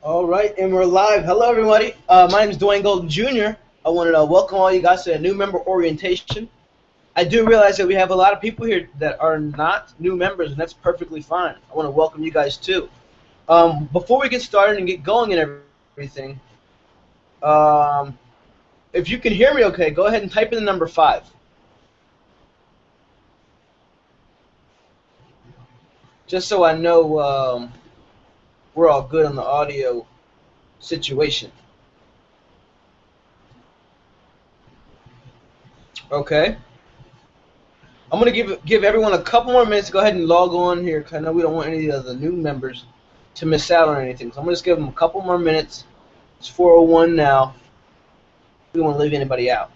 All right, and we're live. Hello, everybody. My name is Dwayne Golden Jr. I wanted to welcome all you guys to a new member orientation. I do realize that we have a lot of people here that are not new members, and that's perfectly fine. I want to welcome you guys too. Before we get started and get going and everything, um, if you can hear me okay, go ahead and type in the number 5. Just so I know we're all good on the audio situation. Okay. I'm gonna give everyone a couple more minutes to go ahead and log on here because I know we don't want any of the new members to miss out on anything. So I'm gonna just give them a couple more minutes. It's 4:01 now. We don't want to leave anybody out.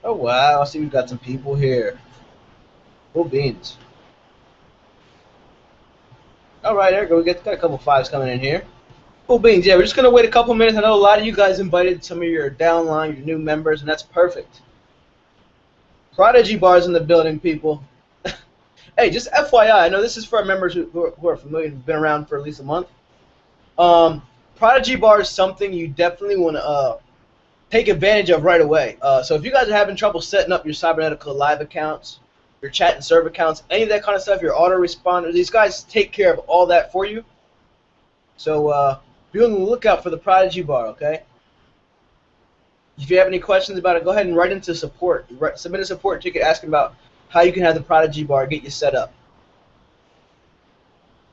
Oh wow! I see we've got some people here. Cool beans. All right, there we go. We got a couple fives coming in here. Cool beans. Yeah, we're just gonna wait a couple minutes. I know a lot of you guys invited some of your downline, your new members, and that's perfect. Prodigy bars in the building, people. Hey, just FYI, I know this is for our members who are familiar, who've been around for at least a month. Prodigy bar is something you definitely want to take advantage of right away. So if you guys are having trouble setting up your Cybernetical Live accounts, your chat and serve accounts, any of that kind of stuff, your autoresponder, these guys take care of all that for you. So be on the lookout for the Prodigy bar, okay? If you have any questions about it, go ahead and write into support. Submit a support ticket asking about how you can have the Prodigy bar get you set up.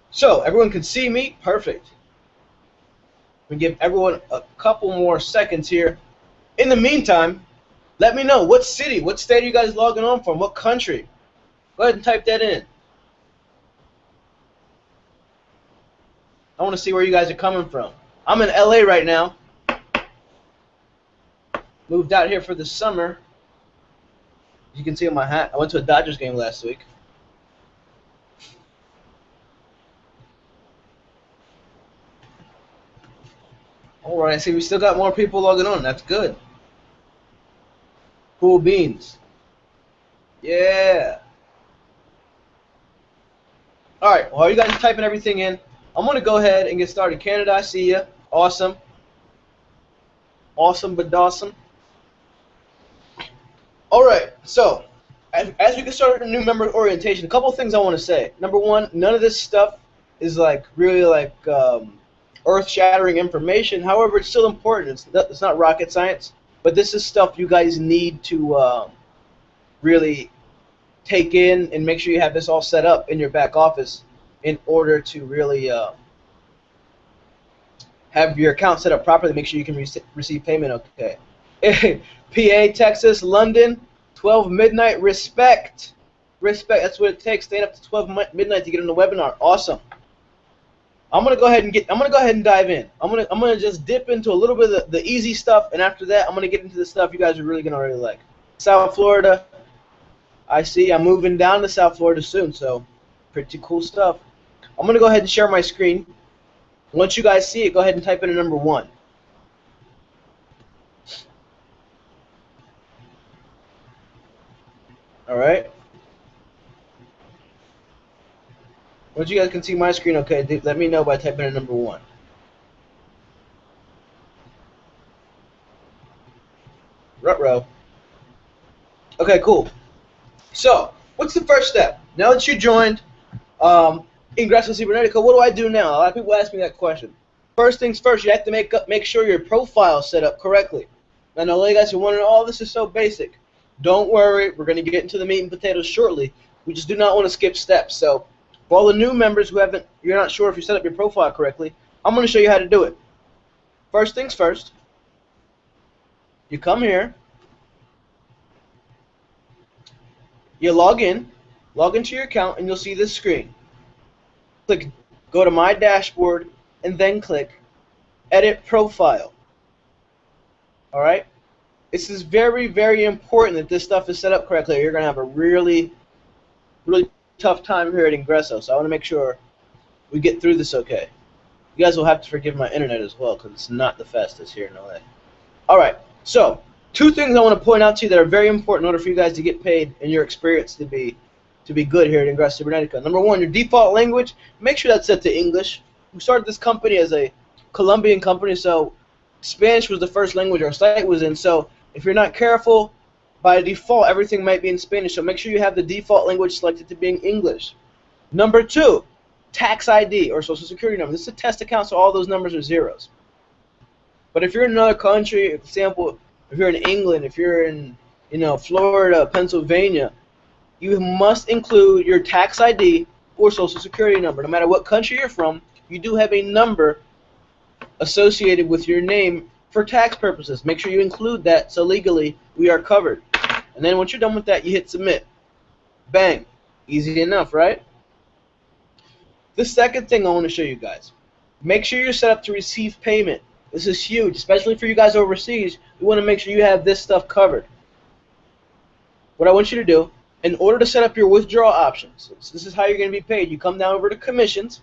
So everyone can see me. Perfect. We give everyone a couple more seconds here. In the meantime, let me know what city, what state are you guys logging on from, what country. Go ahead and type that in. I want to see where you guys are coming from. I'm in LA right now. Moved out here for the summer. As you can see on my hat, I went to a Dodgers game last week. All right, I see we still got more people logging on. That's good. Cool beans. Yeah. All right, while you guys are typing everything in, I'm going to go ahead and get started. Canada, I see you. Awesome. Awesome, but awesome. All right, so as we get started a new member orientation, a couple things I want to say. Number one, none of this stuff is like really like earth-shattering information. However, it's still important. It's not rocket science, but this is stuff you guys need to really take in and make sure you have this all set up in your back office in order to really have your account set up properly. Make sure you can receive payment. Okay. PA, Texas, London, 12 midnight. Respect. Respect. That's what it takes. Staying up to 12 midnight to get on the webinar. Awesome. I'm gonna go ahead and dive in. I'm gonna just dip into a little bit of the easy stuff, and after that, I'm gonna get into the stuff you guys are really gonna like. South Florida. I see. I'm moving down to South Florida soon, so pretty cool stuff. I'm gonna go ahead and share my screen. Once you guys see it, go ahead and type in a number 1. All right. Once you guys can see my screen, okay, let me know by typing in number 1. Ruh-roh. Okay, cool. So, what's the first step? Now that you joined Ingresso Cibernetica, what do I do now? A lot of people ask me that question. First things first, you have to make sure your profile is set up correctly. I know you guys are wondering, oh, this is so basic. Don't worry, we're going to get into the meat and potatoes shortly. We just do not want to skip steps. So, for all the new members who you're not sure if you set up your profile correctly, I'm going to show you how to do it. First things first, you come here, you log into your account, and you'll see this screen. Click, go to My Dashboard, and then click Edit Profile. All right? This is very, very important that this stuff is set up correctly. You're going to have a really, really tough time here at Ingresso, so I want to make sure we get through this okay. You guys will have to forgive my internet as well because it's not the fastest here in LA. All right, so 2 things I want to point out to you that are very important in order for you guys to get paid and your experience to be good here at Ingresso Cibernetica. Number 1, your default language, make sure that's set to English. we started this company as a Colombian company, so Spanish was the first language our site was in. So if you're not careful, by default, everything might be in Spanish. So make sure you have the default language selected to being English. Number 2, tax ID or social security number. This is a test account, so all those numbers are zeros. But if you're in another country, for example, if you're in England, if you're in Florida, Pennsylvania, you must include your tax ID or social security number. No matter what country you're from, you do have a number associated with your name for tax purposes. Make sure you include that so legally we are covered. And then once you're done with that, you hit submit. Bang. Easy enough, right? The second thing I want to show you guys. Make sure you're set up to receive payment. This is huge, especially for you guys overseas. You want to make sure you have this stuff covered. What I want you to do, in order to set up your withdrawal options, so this is how you're going to be paid. You come down over to commissions.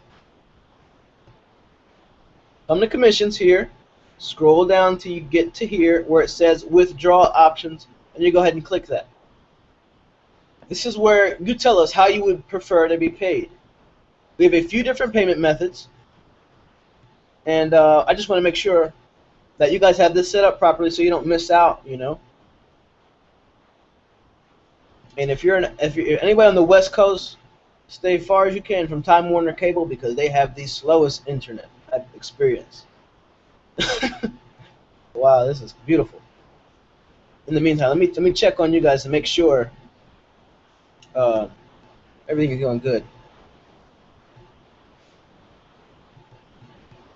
Come to commissions here. Scroll down till you get to here where it says withdrawal options, and you go ahead and click that. This is where you tell us how you would prefer to be paid. We have a few different payment methods, and I just want to make sure that you guys have this set up properly so you don't miss out, And if you're anybody on the West Coast, stay far as you can from Time Warner Cable because they have the slowest internet I've experienced. Wow, this is beautiful. In the meantime, let me check on you guys to make sure everything is going good.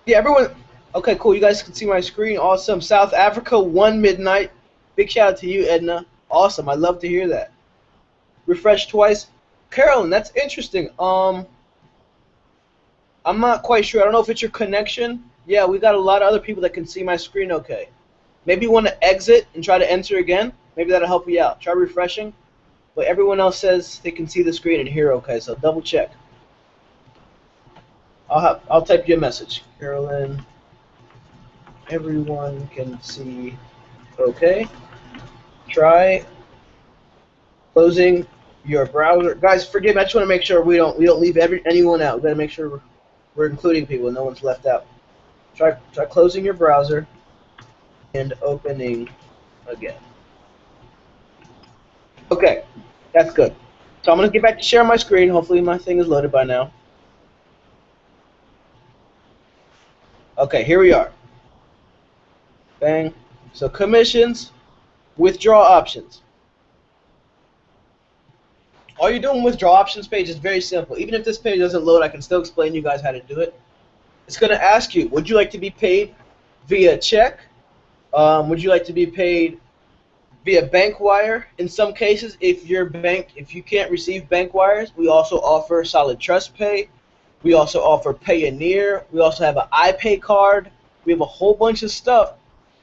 Yeah, everyone. Okay, cool. You guys can see my screen. Awesome. South Africa, 1 midnight. Big shout out to you, Edna. Awesome. I love to hear that. Refresh twice. Carolyn, that's interesting. I'm not quite sure. I don't know if it's your connection. Yeah, we got a lot of other people that can see my screen okay. Maybe you want to exit and try to enter again. Maybe that'll help you out. Try refreshing. But everyone else says they can see the screen and hear okay, so double check. I'll type you a message. Carolyn, everyone can see okay. Try closing your browser. Guys, forgive me. I just want to make sure we don't leave anyone out. We got to make sure we're including people and no one's left out. Try closing your browser and opening again. Okay, that's good. So I'm going to get back to sharing my screen. Hopefully my thing is loaded by now. Okay, here we are. Bang. So commissions, withdraw options. All you're doing with withdraw options page is very simple. Even if this page doesn't load, I can still explain to you guys how to do it. It's going to ask you, would you like to be paid via check? Would you like to be paid via bank wire? In some cases, if you can't receive bank wires, we also offer Solid Trust Pay. We also offer Payoneer. We also have an iPay card. We have a whole bunch of stuff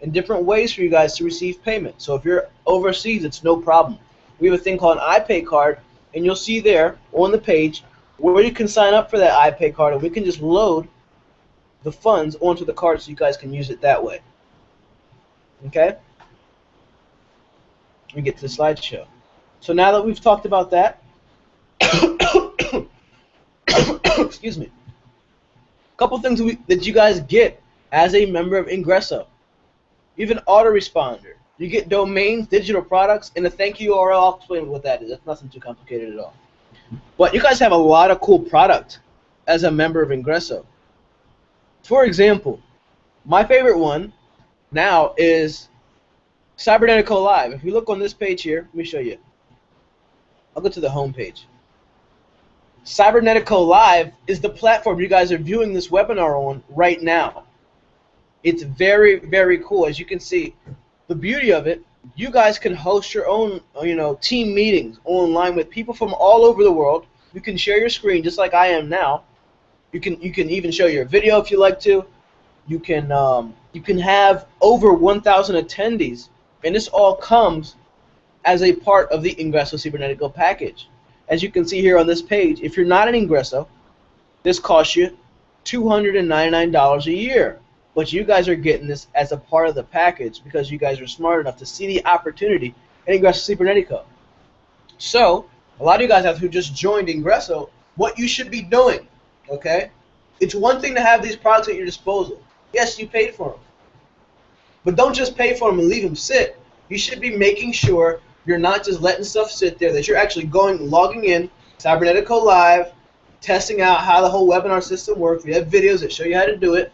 and different ways for you guys to receive payment. So if you're overseas, it's no problem. We have a thing called an iPay card, and you'll see there on the page where you can sign up for that iPay card, and we can just load the funds onto the card so you guys can use it that way. Okay? Let me get to the slideshow. So now that we've talked about that, excuse me, a couple things that you guys get as a member of Ingresso. You have an autoresponder. You get domains, digital products, and a thank you URL. I'll explain what that is. That's nothing too complicated at all. But you guys have a lot of cool product as a member of Ingresso. For example, my favorite one now is Cybernetico Live. If you look on this page here, let me show you. I'll go to the home page. Cybernetico Live is the platform you guys are viewing this webinar on right now. It's very, very cool. As you can see, the beauty of it, you guys can host your own, team meetings online with people from all over the world. You can share your screen just like I am now. You can even show your video if you like to. You can have over 1,000 attendees, and this all comes as a part of the Ingresso Cibernetico package. As you can see here on this page, if you're not an Ingresso, this costs you $299 a year. But you guys are getting this as a part of the package because you guys are smart enough to see the opportunity in Ingresso Cibernetico. So, a lot of you guys who just joined Ingresso, what you should be doing, okay? It's one thing to have these products at your disposal. Yes, you paid for them. But don't just pay for them and leave them sit. You should be making sure you're not just letting stuff sit there, that you're actually logging in, Cybernetico Live, testing out how the whole webinar system works. We have videos that show you how to do it.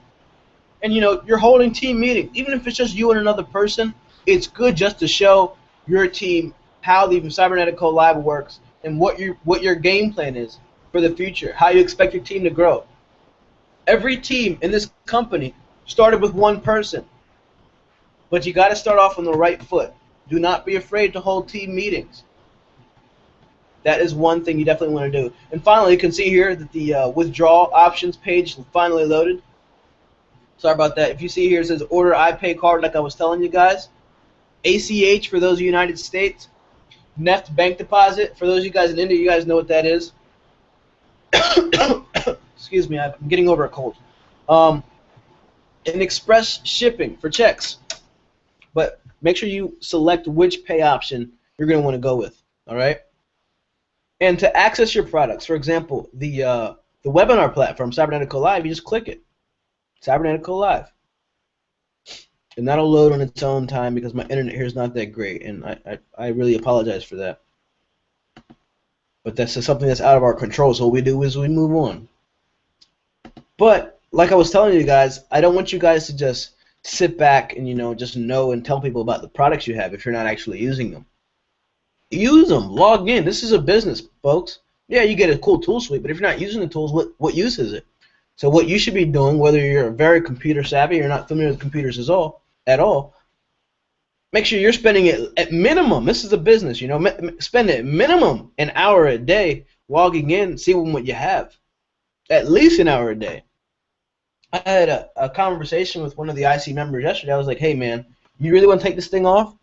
And you're holding team meetings. Even if it's just you and another person, it's good just to show your team how the Cybernetico Live works and what your game plan is for the future, how you expect your team to grow. Every team in this company started with one person. But you got to start off on the right foot. Do not be afraid to hold team meetings. That is one thing you definitely want to do. And finally, you can see here that the withdrawal options page finally loaded. Sorry about that. If you see here, it says order iPay card like I was telling you guys. ACH for those of the United States. NEFT bank deposit. For those of you guys in India, you guys know what that is. Excuse me, I'm getting over a cold. And express shipping for checks. But make sure you select which pay option you're going to want to go with. All right. And to access your products, for example, the webinar platform, Cybernetico Live, you just click it. Cybernetico Live. And that'll load on its own time because my internet here is not that great, and I really apologize for that. But that's just something that's out of our control, so what we do is we move on. But, like I was telling you guys, I don't want you guys to just sit back and, just know and tell people about the products you have if you're not actually using them. Use them. Log in. This is a business, folks. Yeah, you get a cool tool suite, but if you're not using the tools, what use is it? So what you should be doing, whether you're very computer savvy or not familiar with computers at all, make sure you're spending it at minimum. This is a business, spend at minimum an hour a day logging in, seeing what you have. At least an hour a day. I had a conversation with one of the IC members yesterday. I was like, hey, man, you really want to take this thing off?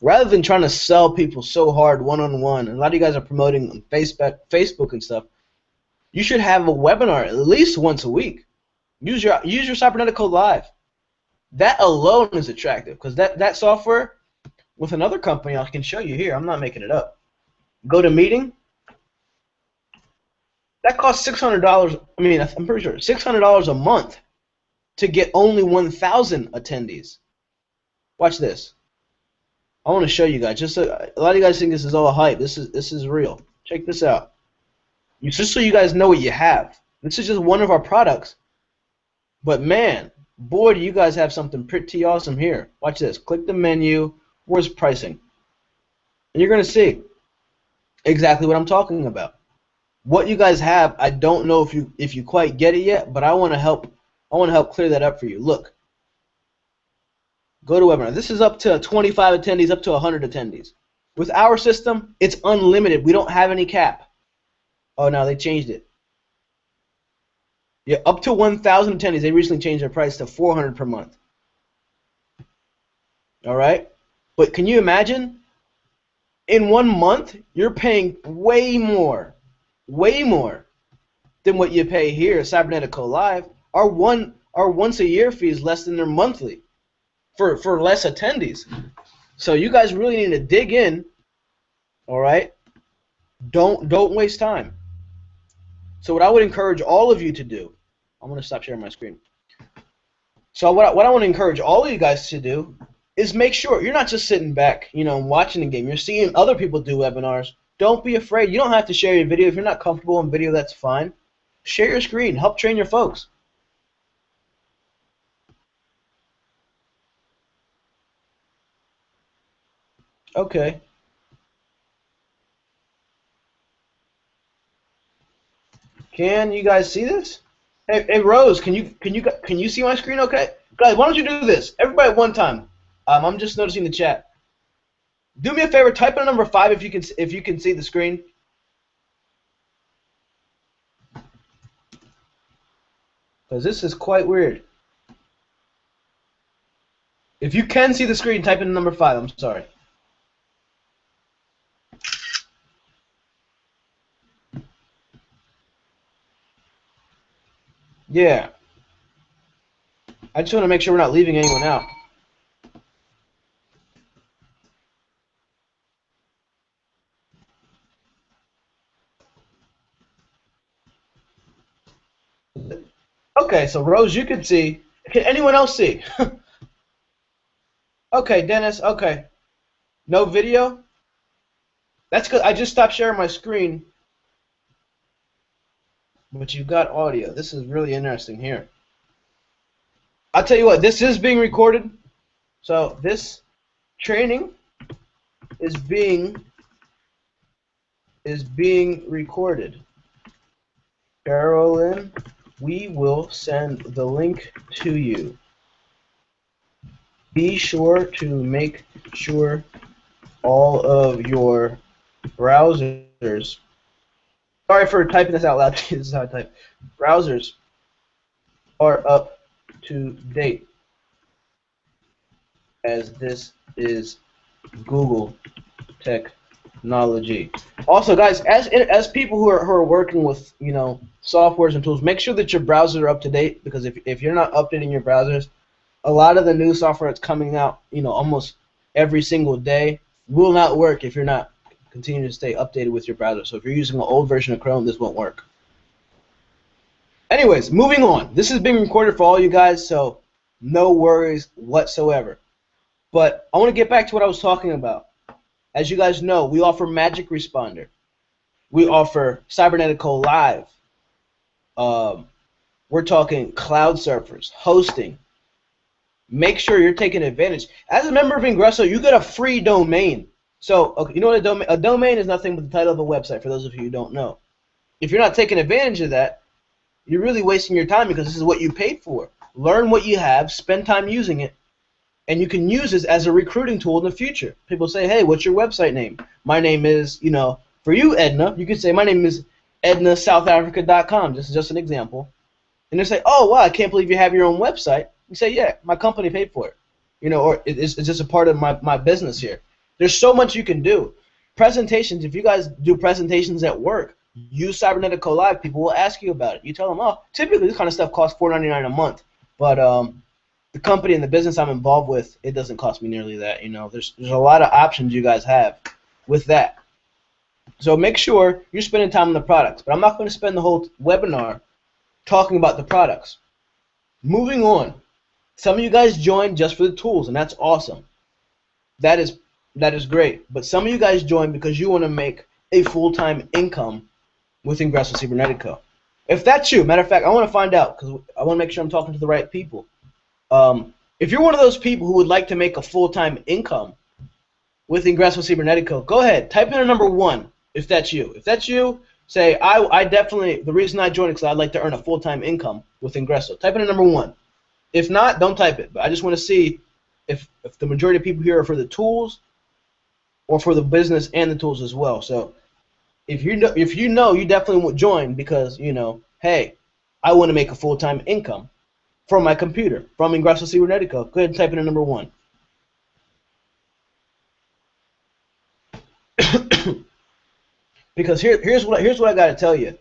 Rather than trying to sell people so hard one-on-one, and a lot of you guys are promoting on Facebook and stuff, you should have a webinar at least once a week. Use your Cybernetico Live. That alone is attractive because that software with another company I can show you here. I'm not making it up. Go to meeting. That costs $600. I mean, I'm pretty sure $600 a month to get only 1,000 attendees. Watch this. I want to show you guys. A lot of you guys think this is all hype. This is real. Check this out. Just so you guys know what you have. This is just one of our products. But man, boy, do you guys have something pretty awesome here. Watch this. Click the menu. Where's pricing? And you're going to see exactly what I'm talking about. What you guys have, I don't know if you quite get it yet, but I want to help clear that up for you. Look. Go to webinar. This is up to 25 attendees, up to 100 attendees. With our system, it's unlimited. We don't have any cap. Oh, no, they changed it. Yeah, up to 1,000 attendees. They recently changed their price to $400 per month. All right? But can you imagine? In 1 month, you're paying way more than what you pay here at Cybernetico Live. Our once a year fee is less than their monthly. For less attendees. So you guys really need to dig in, all right? Don't waste time. So what I would encourage all of you to do, I'm going to stop sharing my screen. So what I want to encourage all of you guys to do is make sure you're not just sitting back, watching the game. You're seeing other people do webinars. Don't be afraid. You don't have to share your video. If you're not comfortable in video, that's fine. Share your screen. Help train your folks. Okay. Can you guys see this? Hey Rose, can you see my screen? Okay, guys, why don't you do this? Everybody at one time. I'm just noticing the chat. Do me a favor, type in number 5 if you can see the screen. Because this is quite weird. If you can see the screen, type in number 5. I'm sorry. Yeah. I just want to make sure we're not leaving anyone out. Okay, so Rose, you can see. Can anyone else see? Okay, Dennis. Okay, no video. That's good. I just stopped sharing my screen, but you've got audio. This is really interesting here. I'll tell you what. This is being recorded, so this training is being recorded. Carolyn, we will send the link to you. Be sure to make sure all of your browsers, sorry for typing this out loud, this is how I type, browsers are up to date, as this is Google technology. Also, guys, as people who are working with, you know, softwares and tools, make sure that your browsers are up to date, because if you're not updating your browsers, a lot of the new software that's coming out, you know, almost every single day will not work if you're not continuing to stay updated with your browser. So if you're using an old version of Chrome, this won't work. Anyways, moving on. This is being recorded for all you guys, so no worries whatsoever. But I want to get back to what I was talking about. As you guys know, we offer Magic Responder. We offer Cybernetico Live. We're talking cloud surfers, hosting. Make sure you're taking advantage. As a member of Ingresso, you get a free domain. So, okay, you know what a domain is? Nothing but the title of a website, for those of you who don't know. If you're not taking advantage of that, you're really wasting your time, because this is what you paid for. Learn what you have, spend time using it, and you can use this as a recruiting tool in the future. People say, hey, what's your website name? My name is, you know, for you, Edna, you can say, my name is EdnaSouthAfrica.com. This is just an example. And they say, oh, wow, I can't believe you have your own website. You say, yeah, my company paid for it. You know, or it's just a part of my business here. There's so much you can do. Presentations, if you guys do presentations at work, use Cybernetico Live. People will ask you about it. You tell them, oh, typically this kind of stuff costs $4.99 a month. But the company and the business I'm involved with, it doesn't cost me nearly that. You know, there's a lot of options you guys have with that. So make sure you're spending time on the products. But I'm not going to spend the whole webinar talking about the products. Moving on. Some of you guys joined just for the tools, and that's awesome. That is great. But some of you guys joined because you want to make a full-time income with Ingresso Cibernetico. If that's you, matter of fact, I want to find out, because I want to make sure I'm talking to the right people. If you're one of those people who would like to make a full-time income with Ingresso Cibernetico, go ahead, type in a number 1 if that's you. If that's you, say, I definitely, the reason I joined is because I'd like to earn a full-time income with Ingresso. Type in a number 1. If not, don't type it. But I just want to see if the majority of people here are for the tools or for the business and the tools as well. So if you know, you definitely would join because, you know, hey, I want to make a full-time income from my computer, from Ingresso Cibernetico. Go ahead and type in a number 1. Because here's what I got to tell you.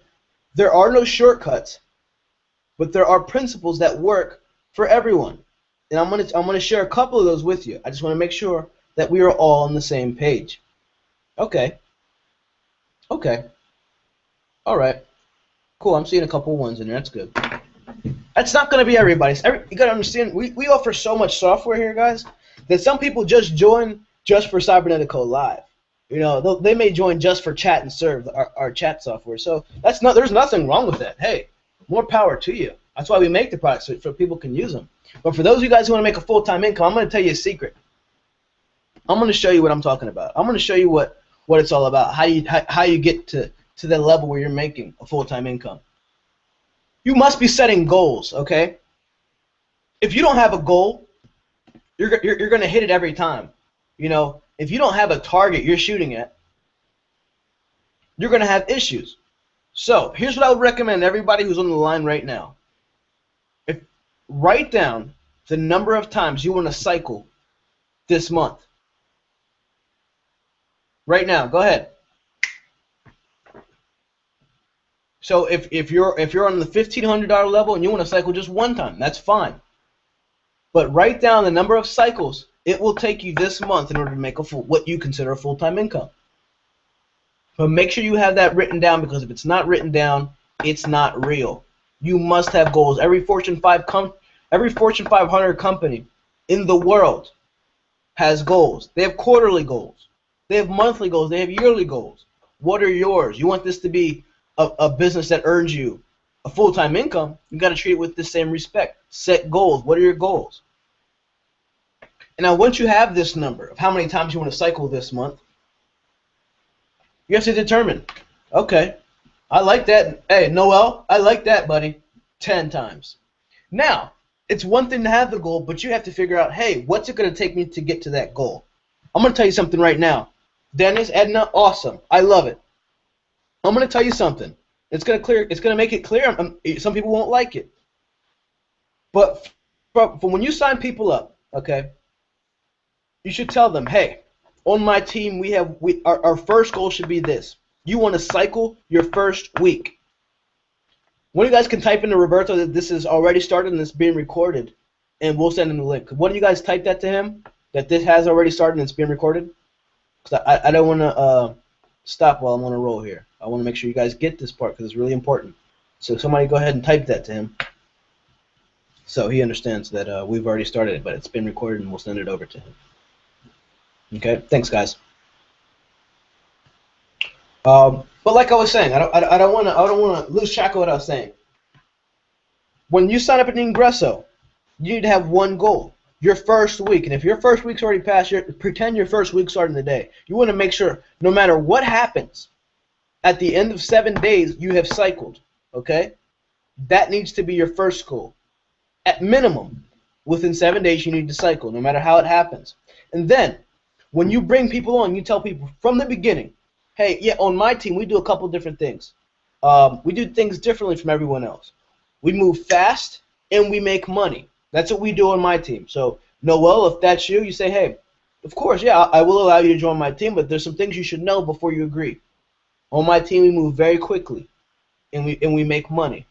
There are no shortcuts, but there are principles that work for everyone. And I'm gonna share a couple of those with you. I just want to make sure that we are all on the same page. Okay. Okay. All right. Cool. I'm seeing a couple ones in there. That's good. That's not going to be everybody's. You got to understand, we offer so much software here, guys, that some people just join just for Cybernetico Live. You know, they may join just for chat and serve, our chat software. So there's nothing wrong with that. Hey, more power to you. That's why we make the products, so people can use them. But for those of you guys who want to make a full-time income, I'm going to tell you a secret. I'm going to show you what I'm talking about. I'm going to show you what it's all about, how you get to the level where you're making a full-time income. You must be setting goals, okay? If you don't have a goal, you're going to hit it every time. You know, if you don't have a target you're shooting at, you're going to have issues. So here's what I would recommend everybody who's on the line right now. Write down the number of times you want to cycle this month. Right now, go ahead. So if you're on the $1,500 level and you want to cycle just one time, that's fine. But write down the number of cycles it will take you this month in order to make what you consider a full-time income. But make sure you have that written down, because if it's not written down, it's not real. You must have goals. Every Fortune 500 company in the world has goals. They have quarterly goals. They have monthly goals. They have yearly goals. What are yours? You want this to be a business that earns you a full-time income, you got to treat it with the same respect. Set goals. What are your goals? And now once you have this number of how many times you want to cycle this month, you have to determine, okay, I like that. Hey, Noel, I like that, buddy. 10 times. Now, it's one thing to have the goal, but you have to figure out, hey, what's it going to take me to get to that goal? I'm going to tell you something right now. Dennis, Edna, awesome. I love it. I'm going to tell you something. It's going to make it clear. Some people won't like it. But for when you sign people up, okay, you should tell them, hey, on my team, our first goal should be this. You want to cycle your first week. One of you guys can type into Roberto that this is already started and it's being recorded, and we'll send him the link. One of you guys type that to him, that this has already started and it's being recorded? Because I don't want to stop while I'm on a roll here. I want to make sure you guys get this part because it's really important. So somebody go ahead and type that to him so he understands that we've already started it, but it's been recorded and we'll send it over to him. Okay, thanks, guys. But like I was saying, I don't want to lose track of what I was saying. When you sign up at Ingresso, you need to have one goal: your first week. And if your first week's already passed, pretend your first week starting today. You want to make sure, no matter what happens, at the end of 7 days, you have cycled. Okay, that needs to be your first goal. At minimum, within 7 days, you need to cycle, no matter how it happens. And then, when you bring people on, you tell people from the beginning, hey, yeah, on my team, we do a couple different things. We do things differently from everyone else. We move fast, and we make money. That's what we do on my team. So, Noel, if that's you, you say, hey, of course, yeah, I will allow you to join my team, but there's some things you should know before you agree. On my team, we move very quickly, and we make money.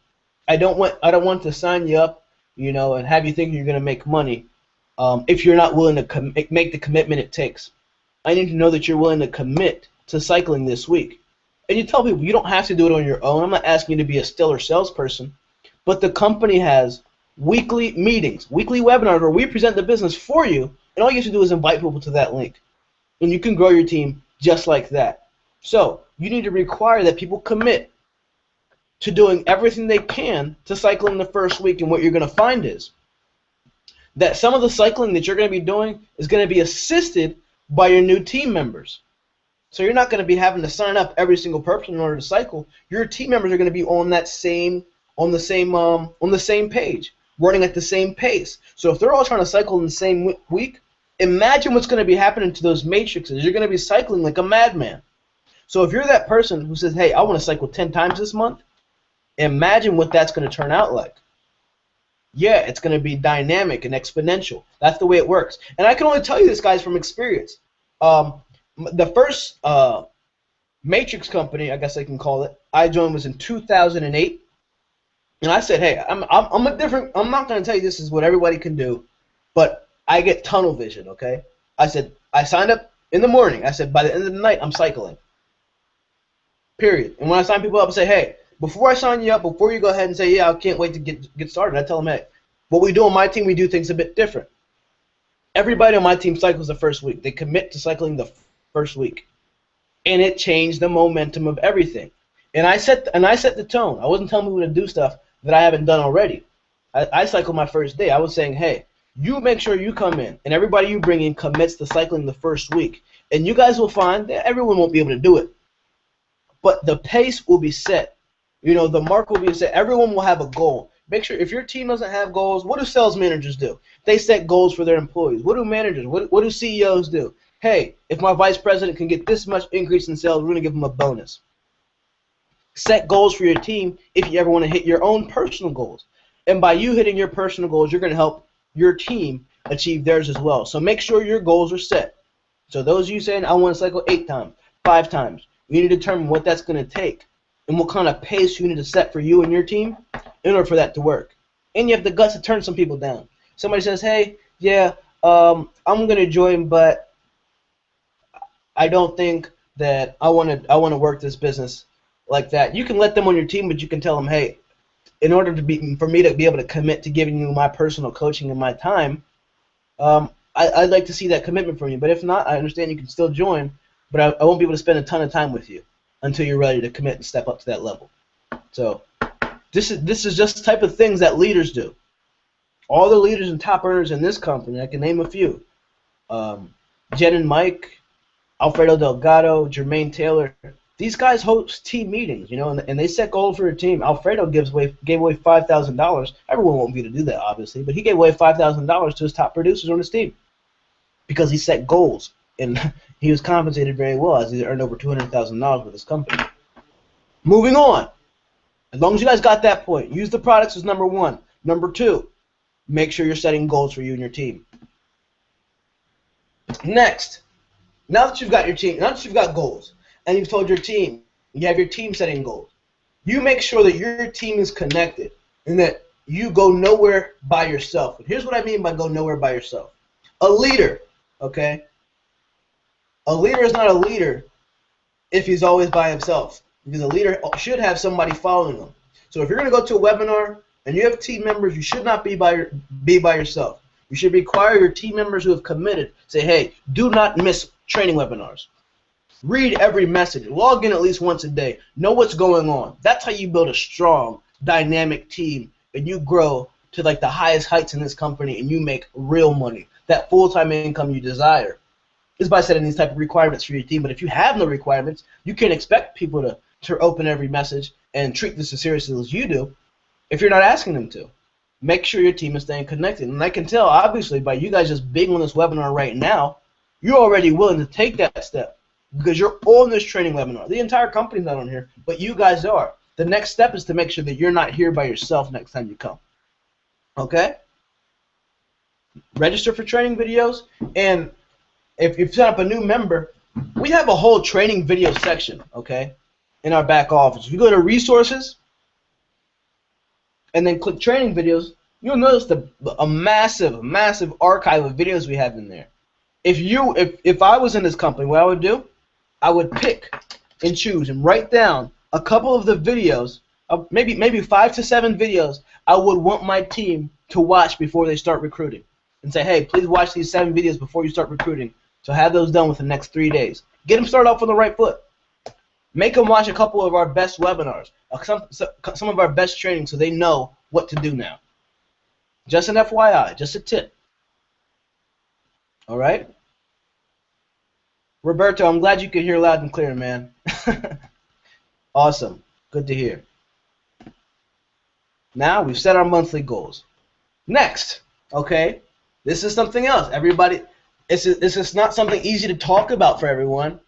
I don't want to sign you up, you know, and have you think you're going to make money if you're not willing to make the commitment it takes. I need to know that you're willing to commit to cycling this week. And you tell people you don't have to do it on your own. I'm not asking you to be a stellar salesperson, but the company has weekly meetings, weekly webinars where we present the business for you, and all you have to do is invite people to that link. And you can grow your team just like that. So you need to require that people commit to doing everything they can to cycling the first week, and what you're going to find is that some of the cycling that you're going to be doing is going to be assisted by your new team members. So you're not going to be having to sign up every single person in order to cycle. Your team members are going to be on the same page, running at the same pace. So if they're all trying to cycle in the same week, imagine what's going to be happening to those matrices. You're going to be cycling like a madman. So if you're that person who says, hey, I want to cycle 10 times this month, imagine what that's going to turn out like. Yeah, it's going to be dynamic and exponential. That's the way it works. And I can only tell you this, guys, from experience. The first matrix company, I guess I can call it, I joined was in 2008. And I said, hey, I'm not going to tell you this is what everybody can do, but I get tunnel vision, okay? I said, I signed up in the morning. I said, by the end of the night, I'm cycling. Period. And when I sign people up, I say, hey, before I sign you up, before you go ahead and say, yeah, I can't wait to get started, I tell them, hey, what we do on my team, we do things a bit different. Everybody on my team cycles the first week. They commit to cycling the first week. And it changed the momentum of everything. And I set the tone. I wasn't telling people to do stuff that I haven't done already. I cycled my first day. I was saying, hey, you make sure you come in, and everybody you bring in commits to cycling the first week. And you guys will find that everyone won't be able to do it. But the pace will be set. You know, the mark will be set. Everyone will have a goal. Make sure if your team doesn't have goals, what do sales managers do? They set goals for their employees. What do managers, what do CEOs do? Hey, if my vice president can get this much increase in sales, we're going to give them a bonus. Set goals for your team if you ever want to hit your own personal goals. And by you hitting your personal goals, you're going to help your team achieve theirs as well. So make sure your goals are set. So those of you saying, I want to cycle 8 times, 5 times, you need to determine what that's going to take and what kind of pace you need to set for you and your team in order for that to work. And you have the guts to turn some people down. Somebody says, hey, yeah, I'm going to join, but I don't think that I want to work this business like that. You can let them on your team, but you can tell them, hey, in order for me to be able to commit to giving you my personal coaching and my time, I'd like to see that commitment from you. But if not, I understand you can still join, but I won't be able to spend a ton of time with you until you're ready to commit and step up to that level. So this is just the type of things that leaders do. All the leaders and top earners in this company, I can name a few. Jen and Mike, Alfredo Delgado, Jermaine Taylor. These guys host team meetings, and they set goals for a team. Alfredo gave away $5,000. Everyone won't be able to do that, obviously, but he gave away $5,000 to his top producers on his team because he set goals, and he was compensated very well, as he earned over $200,000 with his company. Moving on. As long as you guys got that point, use the products as number one. Number two, make sure you're setting goals for you and your team. Next, now that you've got your team, now that you've got goals, and you've told your team, you have your team setting goals, you make sure that your team is connected and that you go nowhere by yourself. And here's what I mean by go nowhere by yourself. A leader, okay? A leader is not a leader if he's always by himself, because a leader should have somebody following him. So if you're going to go to a webinar and you have team members, you should not be by yourself. You should require your team members who have committed, say, hey, do not miss training webinars. Read every message. Log in at least once a day. Know what's going on. That's how you build a strong, dynamic team, and you grow to like the highest heights in this company, and you make real money. That full-time income you desire is by setting these type of requirements for your team. But if you have no requirements, you can't expect people to open every message and treat this as seriously as you do if you're not asking them to. Make sure your team is staying connected. And I can tell, obviously, by you guys just being on this webinar right now, you're already willing to take that step because you're on this training webinar. The entire company's not on here, but you guys are. The next step is to make sure that you're not here by yourself next time you come. Okay? Register for training videos, and if you've set up a new member, we have a whole training video section, okay, in our back office. If you go to resources and then click training videos, you'll notice a massive, massive archive of videos we have in there. If I was in this company, what I would do, I would pick and choose and write down a couple of the videos, maybe 5 to 7 videos I would want my team to watch before they start recruiting, and say, hey, please watch these 7 videos before you start recruiting. So have those done within the next 3 days. Get them started off on the right foot. Make them watch a couple of our best webinars, some of our best training, so they know what to do now. Just an FYI, just a tip. All right? Roberto, I'm glad you could hear loud and clear, man. Awesome. Good to hear. Now we've set our monthly goals. Next, okay, this is something else. Everybody, this is not something easy to talk about for everyone,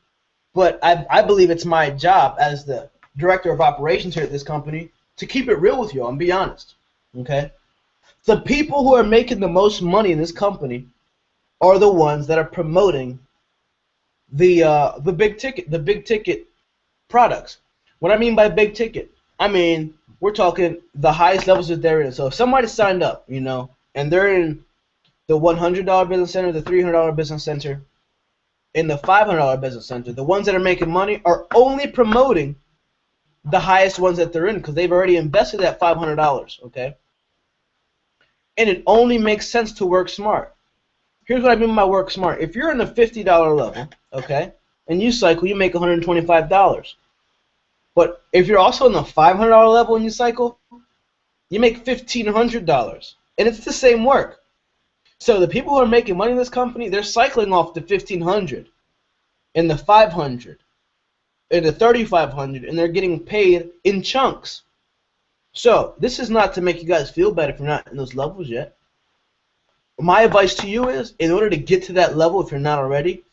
but I believe it's my job as the director of operations here at this company to keep it real with you and be honest. Okay? The people who are making the most money in this company are the ones that are promoting the big ticket products. What I mean by big ticket, I mean we're talking the highest levels that they're in. So if somebody signed up, and they're in the $100 business center, the $300 business center, in the $500 business center, the ones that are making money are only promoting the highest ones that they're in because they've already invested that $500, okay? And it only makes sense to work smart. Here's what I mean by work smart. If you're in the $50 level, okay, and you cycle, you make $125. But if you're also in the $500 level and you cycle, you make $1,500. And it's the same work. So the people who are making money in this company, they're cycling off the $1,500 and the $500 and the $3,500, and they're getting paid in chunks. So this is not to make you guys feel better if you're not in those levels yet. My advice to you is, in order to get to that level, if you're not already,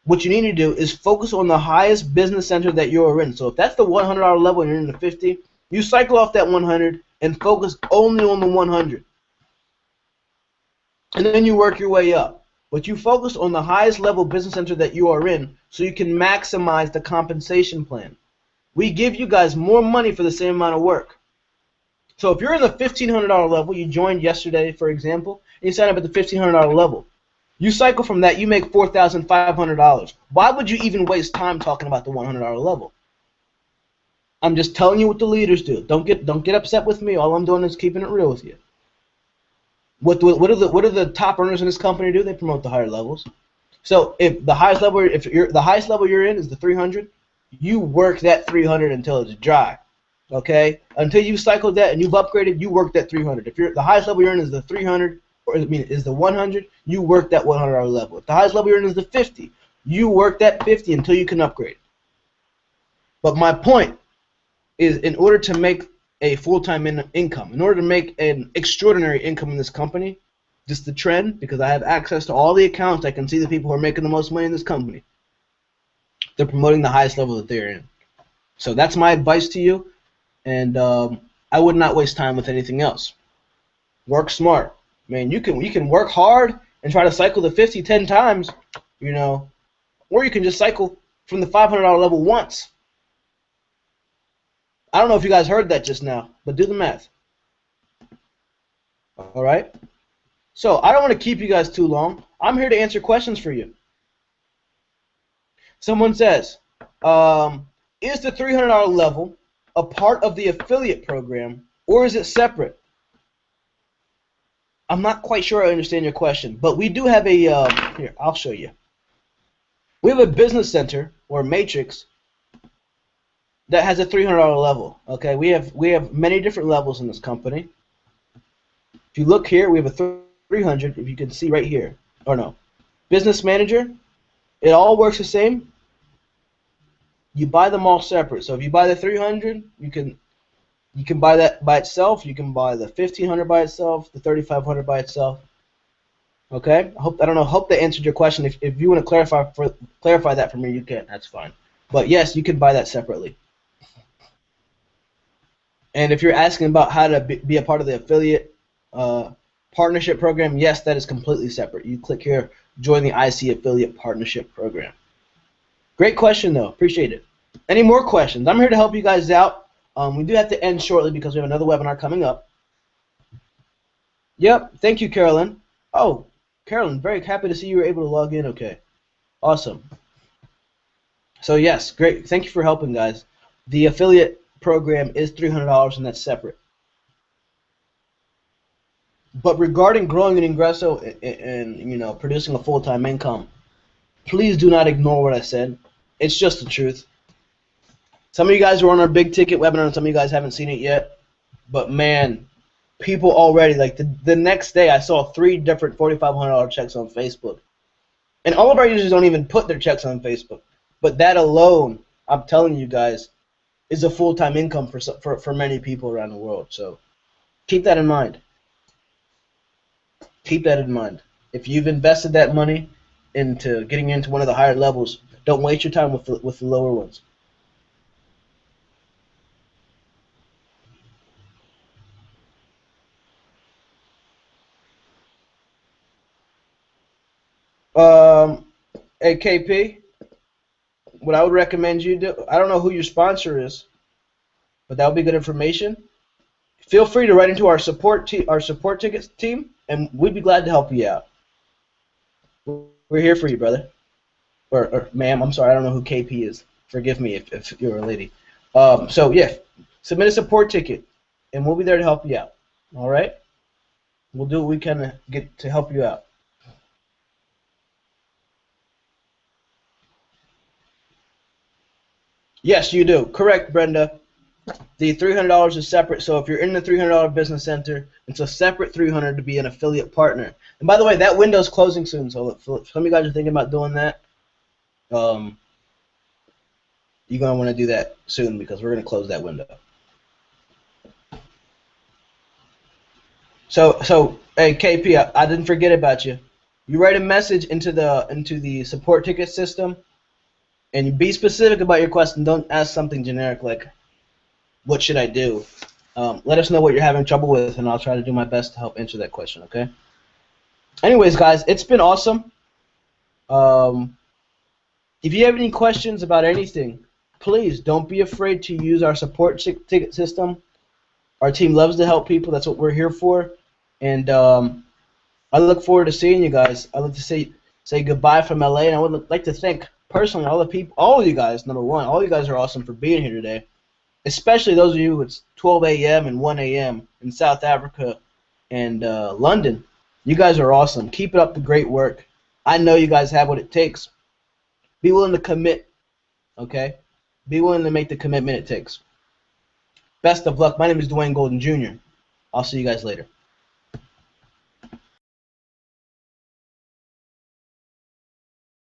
what you need to do is focus on the highest business center that you're in. So if that's the $100 level and you're in the 50, you cycle off that 100 and focus only on the 100. And then you work your way up. But you focus on the highest level business center that you are in so you can maximize the compensation plan. We give you guys more money for the same amount of work. So if you're in the $1,500 level, you joined yesterday, for example, and you sign up at the $1,500 level. You cycle from that, you make $4,500. Why would you even waste time talking about the $100 level? I'm just telling you what the leaders do. Don't get upset with me. All I'm doing is keeping it real with you. What do the top earners in this company do? They promote the higher levels. So if the highest level you're in is the 300, you work that 300 until it's dry. Okay? Until you've cycled that and you've upgraded, you work that 300. If the highest level you're in is the 300, or is the 100, you work that $100 level. If the highest level you're in is the 50, you work that 50 until you can upgrade. But my point is, in order to make a full-time income, in order to make an extraordinary income in this company, just the trend, because I have access to all the accounts, I can see the people who are making the most money in this company. They're promoting the highest level that they're in. So that's my advice to you, and I would not waste time with anything else. Work smart. Man, you can work hard and try to cycle the 50 10 times, you know, or you can just cycle from the $500 level once. I don't know if you guys heard that just now, but do the math. All right? So I don't want to keep you guys too long. I'm here to answer questions for you. Someone says, is the $300 level a part of the affiliate program, or is it separate? I'm not quite sure I understand your question, but we do have a, here, I'll show you. We have a business center, or matrix, that has a $300 level. Okay, we have many different levels in this company. If you look here, we have a 300. If you can see right here, or no, business manager. It all works the same. You buy them all separate. So if you buy the 300, you can buy that by itself. You can buy the 1500 by itself, the 3500 by itself. Okay. Hope that answered your question. If you want to clarify that for me, you can. That's fine. But yes, you can buy that separately. And if you're asking about how to be a part of the affiliate partnership program, yes, that is completely separate. You click here, join the IC affiliate partnership program. Great question, though. Appreciate it. Any more questions? I'm here to help you guys out. We do have to end shortly because we have another webinar coming up. Yep. Thank you, Carolyn. Oh, Carolyn, very happy to see you were able to log in. Okay. Awesome. So, yes, great. Thank you for helping, guys. The affiliate program is $300, and that's separate. But regarding growing an ingresso and producing a full-time income, please do not ignore what I said. It's just the truth. Some of you guys were on our big ticket webinar, and some of you guys haven't seen it yet. But man, people already, like the next day, I saw 3 different $4,500 checks on Facebook, and all of our users don't even put their checks on Facebook. But that alone, I'm telling you guys, is a full-time income for many people around the world. So keep that in mind. Keep that in mind. If you've invested that money into getting into one of the higher levels, don't waste your time with the lower ones. Hey, KP, what I would recommend you do, I don't know who your sponsor is, but that would be good information. Feel free to write into our support tickets team, and we'd be glad to help you out. We're here for you, brother. Or ma'am, I'm sorry, I don't know who KP is. Forgive me if you're a lady. So, yeah, submit a support ticket, and we'll be there to help you out. All right? We'll do what we can to get to help you out. Yes, you do. Correct, Brenda. The $300 is separate, so if you're in the $300 business center, it's a separate $300 to be an affiliate partner. And by the way, that window's closing soon, so if some of you guys are thinking about doing that, you're going to want to do that soon because we're going to close that window. So hey, KP, I didn't forget about you. You write a message into the support ticket system, and you be specific about your question. Don't ask something generic like, what should I do? Let us know what you're having trouble with, and I'll try to do my best to help answer that question, okay? Anyways, guys, it's been awesome. If you have any questions about anything, please don't be afraid to use our support ticket system. Our team loves to help people. That's what we're here for. And I look forward to seeing you guys. I'd like to say goodbye from LA, and I would like to thank personally all of you guys. Number one, all you guys are awesome for being here today. especially those of you who it's 12 a.m. and 1 a.m. in South Africa and London. You guys are awesome. Keep up the great work. I know you guys have what it takes. Be willing to commit, okay? Be willing to make the commitment it takes. Best of luck. My name is Dwayne Golden Jr. I'll see you guys later.